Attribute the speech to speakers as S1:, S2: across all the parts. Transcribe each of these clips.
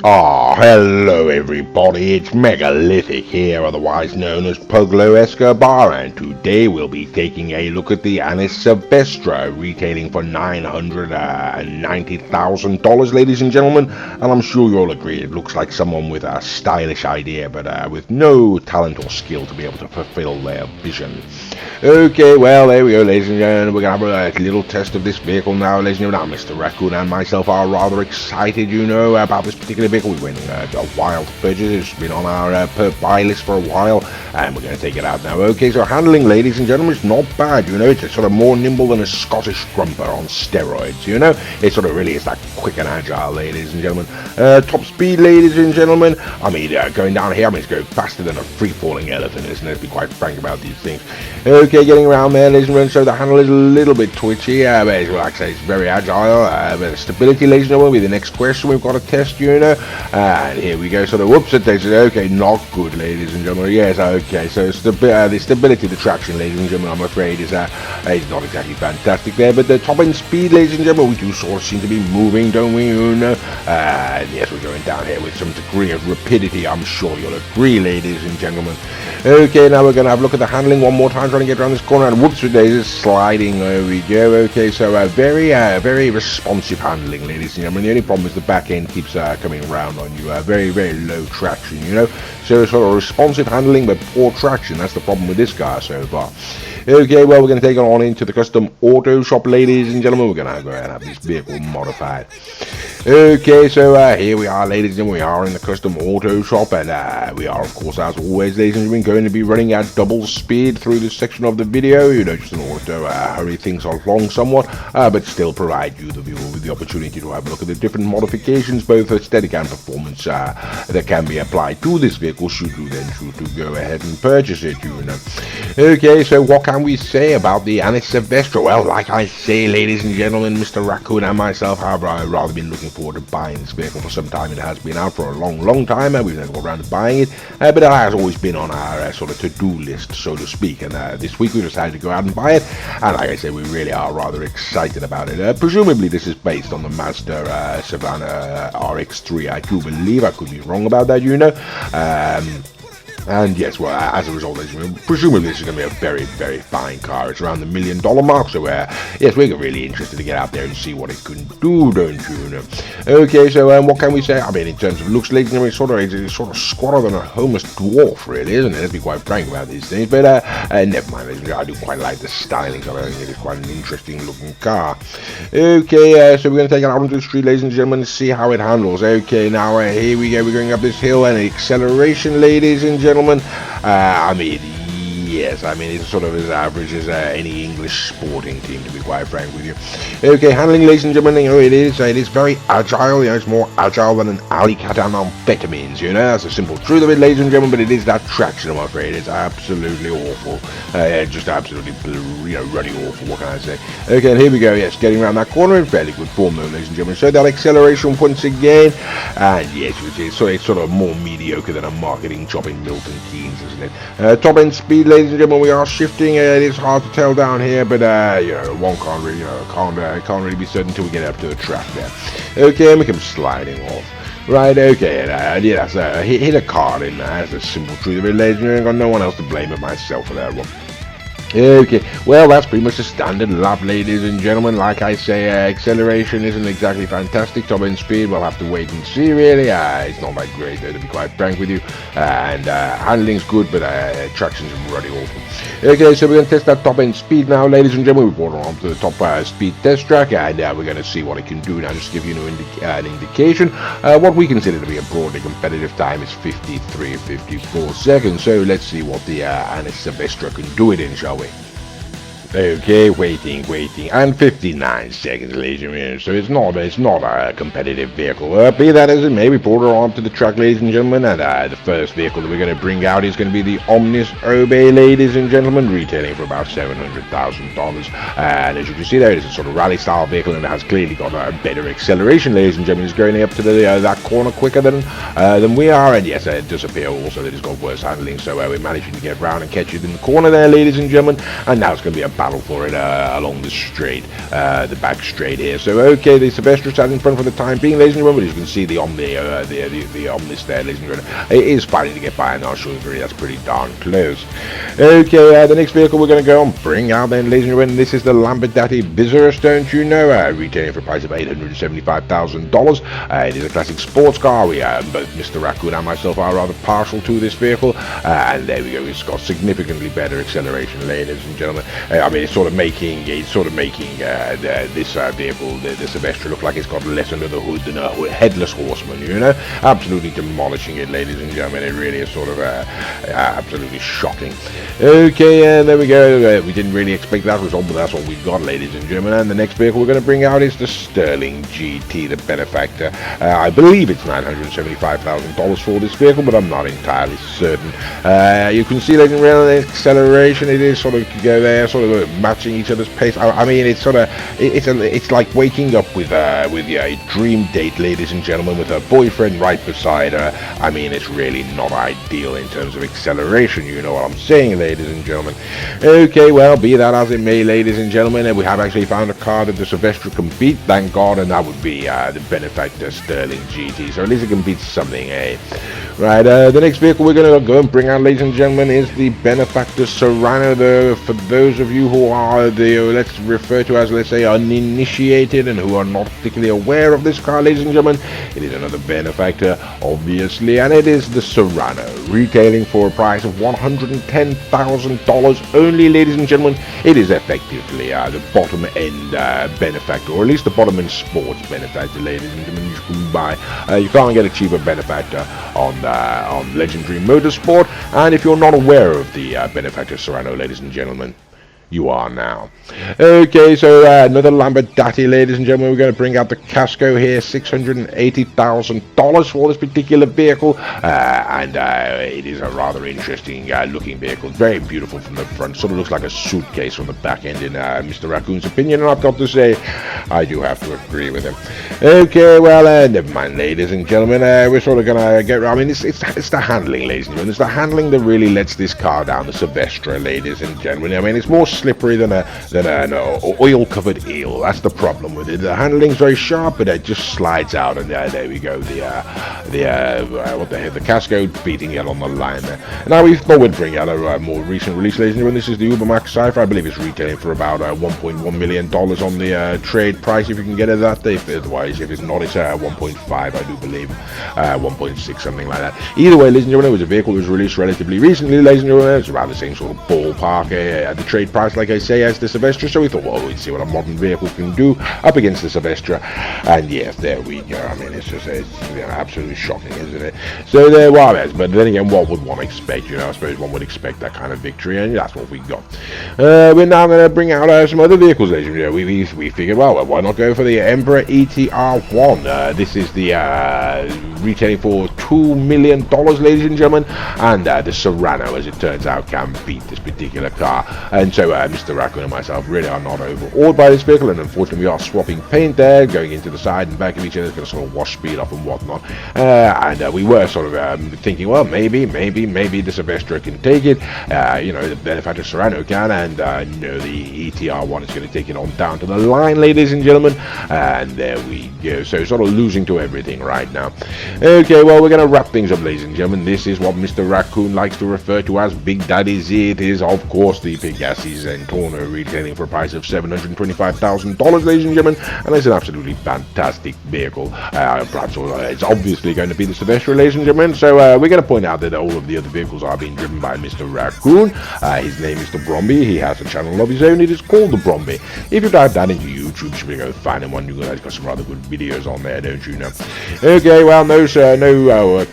S1: Ah, hello everybody, it's Megalithic here, otherwise known as Puglo Escobar, and today we'll be taking a look at the Annis Savestra, retailing for $990,000, ladies and gentlemen, and I'm sure you'll agree it looks like someone with a stylish idea, but with no talent or skill to be able to fulfill their vision. Okay, well, there we go, ladies and gentlemen, we're going to have a little test of this vehicle now, ladies and gentlemen. Now, Mr. Raccoon and myself are rather excited, about this particular vehicle. We went a while to purchase it. It's been on our buy list for a while, and we're going to take it out now. Okay, so handling, ladies and gentlemen, it's not bad, it's sort of more nimble than a Scottish grumper on steroids, It sort of really is that quick and agile, ladies and gentlemen. Top speed, ladies and gentlemen, going down here, it's going faster than a free-falling elephant, isn't it? To be quite frank about these things. Okay, getting around there, ladies and gentlemen, so the handle is a little bit twitchy, but like I say, it's very agile. But stability, ladies and gentlemen, will be the next question we've got to test, and here we go, sort of, whoops, it takes it, okay, not good, ladies and gentlemen, yes, okay, so the stability, the traction, ladies and gentlemen, I'm afraid is not exactly fantastic there, but the top end speed, ladies and gentlemen, we do sort of seem to be moving, don't we, yes, we're going down here with some degree of rapidity, I'm sure you'll agree, ladies and gentlemen. Okay, now we're going to have a look at the handling one more time, trying to get around this corner, and whoops, it is sliding, there we go. Okay, so very responsive handling, ladies and gentlemen. The only problem is the back end keeps coming around on you, very low traction, so sort of responsive handling but poor traction. That's the problem with this car so far. Okay, well, we're going to take it on into the custom auto shop, ladies and gentlemen. We're going to go ahead and have this vehicle modified. Okay, so here we are, ladies and gentlemen. We are in the custom auto shop, and we are, of course, as always, ladies and gentlemen, going to be running at double speed through this section of the video, just in order to hurry things along somewhat, but still provide you, the viewer, with the opportunity to have a look at the different modifications, both aesthetic and performance, that can be applied to this vehicle should you then choose to go ahead and purchase it, Okay, so what can we say about the Annis Savestra? Well, like I say, ladies and gentlemen, Mr. Raccoon and myself have rather been looking forward to buying this vehicle for some time. It has been out for a long time, and we've never got around to buying it, but it has always been on our sort of to-do list, so to speak, and this week we decided to go out and buy it, and like I say, we really are rather excited about it. Presumably this is based on the Mazda Savannah RX-3, I do believe. I could be wrong about that, and yes, well, as a result, presumably this is going to be a very fine car. It's around the $1 million mark, so yes, we're really interested to get out there and see what it can do, don't you? Okay, so what can we say? In terms of looks, ladies and gentlemen, it's sort of squatter than a homeless dwarf, really, isn't it? Let's be quite frank about these things, but never mind, ladies and gentlemen, I do quite like the styling, so I think it is quite an interesting looking car. Okay, so we're going to take it out onto the street, ladies and gentlemen, and see how it handles. Okay, now here we go, we're going up this hill, and acceleration, ladies and gentlemen, yes, it's sort of as average as any English sporting team, to be quite frank with you. Okay, handling, ladies and gentlemen, it is very agile. It's more agile than an alley cat on amphetamines. That's the simple truth of it, ladies and gentlemen. But it is that traction, I'm afraid. It's absolutely awful. Just absolutely, ruddy awful. What can I say? Okay, and here we go. Yes, getting around that corner in fairly good form, though, ladies and gentlemen. So that acceleration once again, and yes, it's sort of more mediocre than a marketing job in Milton Keynes, isn't it? Top end speed, ladies and gentlemen, we are shifting. It is hard to tell down here, but one can't really, can't really be certain until we get up to the track there. Okay, and we come sliding off. Right, okay, and yes, hit a car in there. That's the simple truth of it, ladies and gentlemen. I've got no one else to blame but myself for that one. Okay, well, that's pretty much the standard lap, ladies and gentlemen. Like I say, acceleration isn't exactly fantastic. Top end speed, we'll have to wait and see, really. It's not that great, though, to be quite frank with you. And handling's good, but traction's ruddy awful. Okay, so we're going to test that top end speed now, ladies and gentlemen. We brought it onto the top speed test track, and we're going to see what it can do now. Just to give you an indication. What we consider to be a broadly competitive time is 53-54 seconds. So let's see what the Annis Savestra can do it in, shall we? Okay, waiting, and 59 seconds, ladies and gentlemen. So it's not a competitive vehicle. Be that as it may, we brought her onto the track, ladies and gentlemen, and the first vehicle that we're going to bring out is going to be the Annis Savestra, ladies and gentlemen, retailing for about $700,000. And as you can see there, it's a sort of rally-style vehicle, and it has clearly got a better acceleration, ladies and gentlemen. It's going up to that corner quicker than we are, and yes, it does appear also that it's got worse handling. So we're managing to get round and catch it in the corner there, ladies and gentlemen. And now it's going to be a battle for it along the straight, the back straight here. So okay, the Savestra sat in front for the time being, ladies and gentlemen. As you can see, the Omnis there, ladies and gentlemen, it is fighting to get by, and I'll show you that's pretty darn close. Okay, the next vehicle we're going to go and bring out then, ladies and gentlemen, this is the Lamborghini Viserys, don't you know, retailing for a price of $875,000. It is a classic sports car. We both Mr. Raccoon and myself are rather partial to this vehicle, and there we go. It's got significantly better acceleration, ladies and gentlemen. I mean, it's sort of making this vehicle, the Savestra, look like it's got less under the hood than a headless horseman. You know, absolutely demolishing it, ladies and gentlemen. It really is sort of absolutely shocking. Okay, there we go. We didn't really expect that result, but that's what we got, ladies and gentlemen. And the next vehicle we're going to bring out is the Sterling GT, the benefactor. I believe it's $975,000 for this vehicle, but I'm not entirely certain. You can see, ladies and gentlemen, the acceleration. It is sort of go there, sort of matching each other's pace. I mean, it's sort of it's like waking up with your dream date, ladies and gentlemen, with her boyfriend right beside her. I mean, it's really not ideal in terms of acceleration. You know what I'm saying, ladies and gentlemen. Okay, well, be that as it may, ladies and gentlemen, we have actually found a car that the Savestra can beat, thank God, and that would be the benefactor Sterling GT. So at least it can beat something, eh? Right, the next vehicle we're going to go and bring out, ladies and gentlemen, is the benefactor Serrano. For those of you who are let's refer to as, let's say, uninitiated and who are not particularly aware of this car, ladies and gentlemen, it is another benefactor, obviously, and it is the Serrano, retailing for a price of $110,000 only, ladies and gentlemen. It is effectively the bottom end benefactor, or at least the bottom end sports benefactor, ladies and gentlemen. You can buy, you can't get a cheaper benefactor on Legendary Motorsport. And if you're not aware of the benefactor Serrano, ladies and gentlemen, you are now. Okay, so another Lamborghini, ladies and gentlemen. We're going to bring out the Casco here, $680,000 for this particular vehicle, and it is a rather interesting looking vehicle. Very beautiful from the front, sort of looks like a suitcase from the back end in Mr. Raccoon's opinion, and I've got to say, I do have to agree with him. Okay, well, never mind, ladies and gentlemen. We're sort of going to get, I mean, it's the handling, ladies and gentlemen. It's the handling that really lets this car down, the Savestra, ladies and gentlemen. I mean, it's more slippery than an oil-covered eel. That's the problem with it. The handling's very sharp, but it just slides out, and there we go. The Casco beating it on the line there. Now we thought we'd bring out a more recent release, ladies and gentlemen. This is the Ubermax Cypher. I believe it's retailing for about $1.1 million on the trade price, if you can get it that day. Otherwise, if it's not, it's 1.5, I do believe, 1.6, something like that. Either way, ladies and gentlemen, it was a vehicle that was released relatively recently, ladies and gentlemen. It's around the same sort of ballpark at the trade price, like I say, as the Savestra. So we thought, well, we'd see what a modern vehicle can do up against the Savestra. And yes, there we go. I mean, it's just absolutely shocking, isn't it? So there was, but then again, what would one expect? You know, I suppose one would expect that kind of victory, and that's what we got. We're now going to bring out some other vehicles, ladies and gentlemen. We figured, well, why not go for the Emperor ETR1? This is the retailing for $2 million, ladies and gentlemen, and the Serrano, as it turns out, can beat this particular car. And so Mr. Raccoon and myself really are not overawed by this vehicle, and unfortunately we are swapping paint there, going into the side and back of each other. It's going to sort of wash speed off and whatnot, and we were sort of thinking, well, maybe the Savestra can take it, you know, the benefactor Serrano can, and no, the ETR1 is going to take it on down to the line, ladies and gentlemen, and there we go. So sort of losing to everything right now. Okay, well, we're going to wrap things up, ladies and gentlemen. This is what Mr. Raccoon likes to refer to as Big Daddy Z. It is, of course, the Pegassi Zentorno, retailing for a price of $725,000, ladies and gentlemen, and it's an absolutely fantastic vehicle. Perhaps it's obviously going to be the Savestra, ladies and gentlemen, so we're going to point out that all of the other vehicles are being driven by Mr. Raccoon. His name is the Bromby. He has a channel of his own. It is called the Bromby. If you dive down into YouTube, you should go find him on. You guys got some rather good videos on there, don't you know? Okay, well, no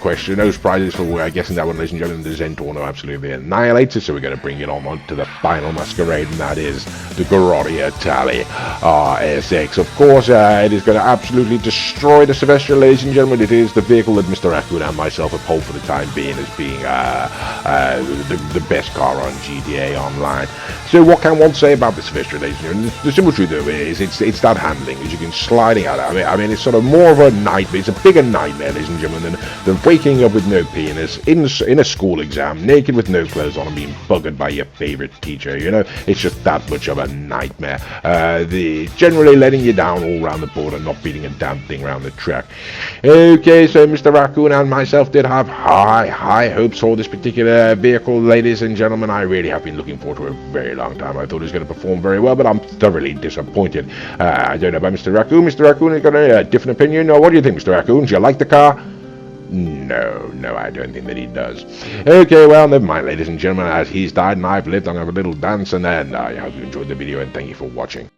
S1: question, no surprises for guessing that one, ladies and gentlemen. The Zentorno absolutely annihilated, so we're going to bring it on to the final masquerade, and that is the Garotti Tally RSX. Of course, it is going to absolutely destroy the Savestra, ladies and gentlemen. It is the vehicle that Mr. Raccoon and myself uphold for the time being as being the best car on GTA Online. So what can one say about this Savestra, ladies and gentlemen? The simple truth of it is it's that handling, as you can sliding out. I mean, it's sort of more of a nightmare. It's a bigger nightmare, ladies and gentlemen, than waking up with no penis in a school exam, naked with no clothes on, and being buggered by your favorite teacher. You know, it's just that much of a nightmare. The generally letting you down all around the board and not beating a damn thing around the track. Okay, so Mr. Raccoon and myself did have high hopes for this particular vehicle, ladies and gentlemen. I really have been looking forward to it a very long time. I thought it was going to perform very well, but I'm thoroughly disappointed. I don't know about Mr. Raccoon. Mr. Raccoon has got a different opinion. What do you think, Mr. Raccoon? Do you like the car? No, I don't think that he does. Okay, well, never mind, ladies and gentlemen. As he's died and I've lived, I'm going to have a little dance, and then I hope you enjoyed the video, and thank you for watching.